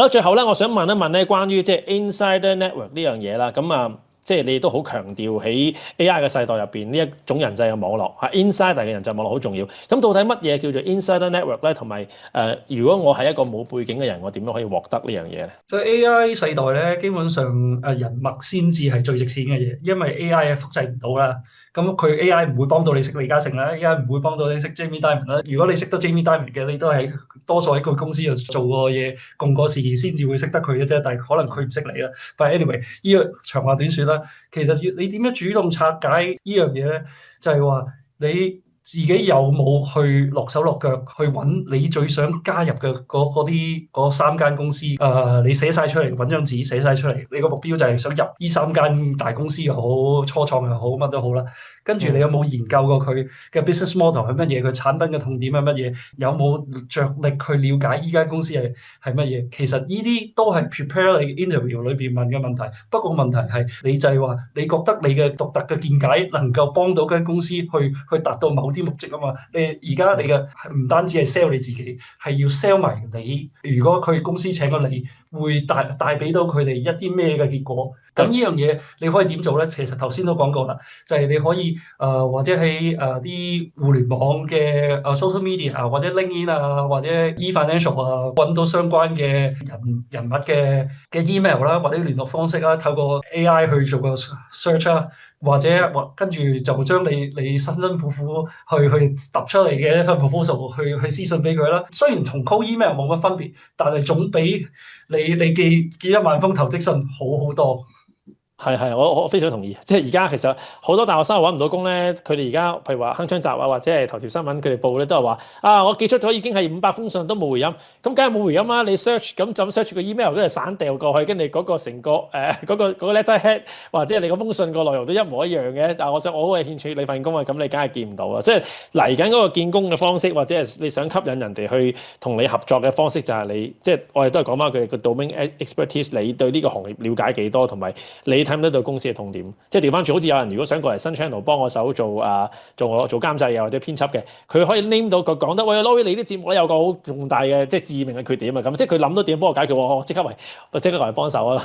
好，最後咧，我想問一問咧，關於即係 Insider Network 呢樣嘢啦。咁啊，即係你都好強調喺 AI 嘅世代入邊呢一種人際嘅網絡，係 Insider 嘅人際網絡好重要。咁到底乜嘢叫做 Insider Network 咧？同埋如果我係一個冇背景嘅人，我點樣可以獲得呢樣嘢咧？所以 AI 世代咧，基本上人脈先至係最值錢嘅嘢，因為 AI 係複製唔到啦。咁佢 AI 唔會幫到你識李嘉誠啦，AI 唔會幫到你識 Jamie Dimon 啦。如果你識得 Jamie Dimon 嘅，你都係多數喺佢公司度做過嘢、共過事先至會識得佢嘅啫。但係可能佢唔識你啦。但係 anyway，呢個長話短説啦，其實你點樣主動拆解呢樣嘢咧？就係話你自己有冇去落手落腳去揾你最想加入嘅嗰三間公司？你寫晒出嚟，揾張紙寫晒出嚟。你個目標就係想入呢三間大公司又好，初創又好，乜都好啦。跟住你有冇研究過佢嘅 business model 係乜嘢？佢產品嘅痛點係乜嘢？有冇着力去了解呢間公司係乜嘢？其實呢啲都係 prepare 你 interview 裏邊問嘅問題。不過問題係你就係話，你覺得你嘅獨特嘅見解能夠幫到間公司去達到某啲目的啊嘛？而家你嘅唔單止係 sell 你自己，係要 sell 埋你。如果佢公司請咗你，會帶俾到佢哋一啲咩嘅結果？咁呢樣嘢你可以點做咧？其實頭先都講過啦，就係你可以或者喺啲互聯網嘅social media 啊，或者 LinkedIn 啊，或者 eFinancial 啊，揾到相關嘅人物嘅 email 啦，或者聯絡方式啦，透過 AI 去做個 search 啦，或者跟住就將你辛辛苦苦去揼出嚟嘅一份 proposal 去私信俾佢啦。雖然同 call email 冇乜分別，但係總比你寄一萬封投職信好好多。係，我非常同意。即係而家其實好多大學生揾唔到工咧，佢哋而家譬如話鏗鏘集啊，或者係頭條新聞，佢哋報咧都係話啊，我寄出咗已經係500封信都冇回音。咁梗係冇回音啦！你 search 咁就咁 search 個 email，跟住散掉過去，跟住嗰個成個嗰個 letterhead 或者係你嗰封信個內容都一模一樣嘅。但係我好有興趣你份工啊，咁你梗係見唔到啊！即係嚟緊嗰個見工嘅方式，或者係你想吸引人哋去同你合作嘅方式，就係你即係我哋都係講翻佢哋個 domain expertise，你對呢個行業了解幾多，同埋你睇唔睇到公司嘅痛點？即係調翻轉，好似有人如果想過嚟新 channel 幫我手做監製啊或者編輯嘅，佢可以 name 到佢講得喂，Laurie 你啲節目咧有個好重大嘅即係致命嘅缺點啊咁，即係佢諗到點幫我解決，我即刻嚟幫手啊！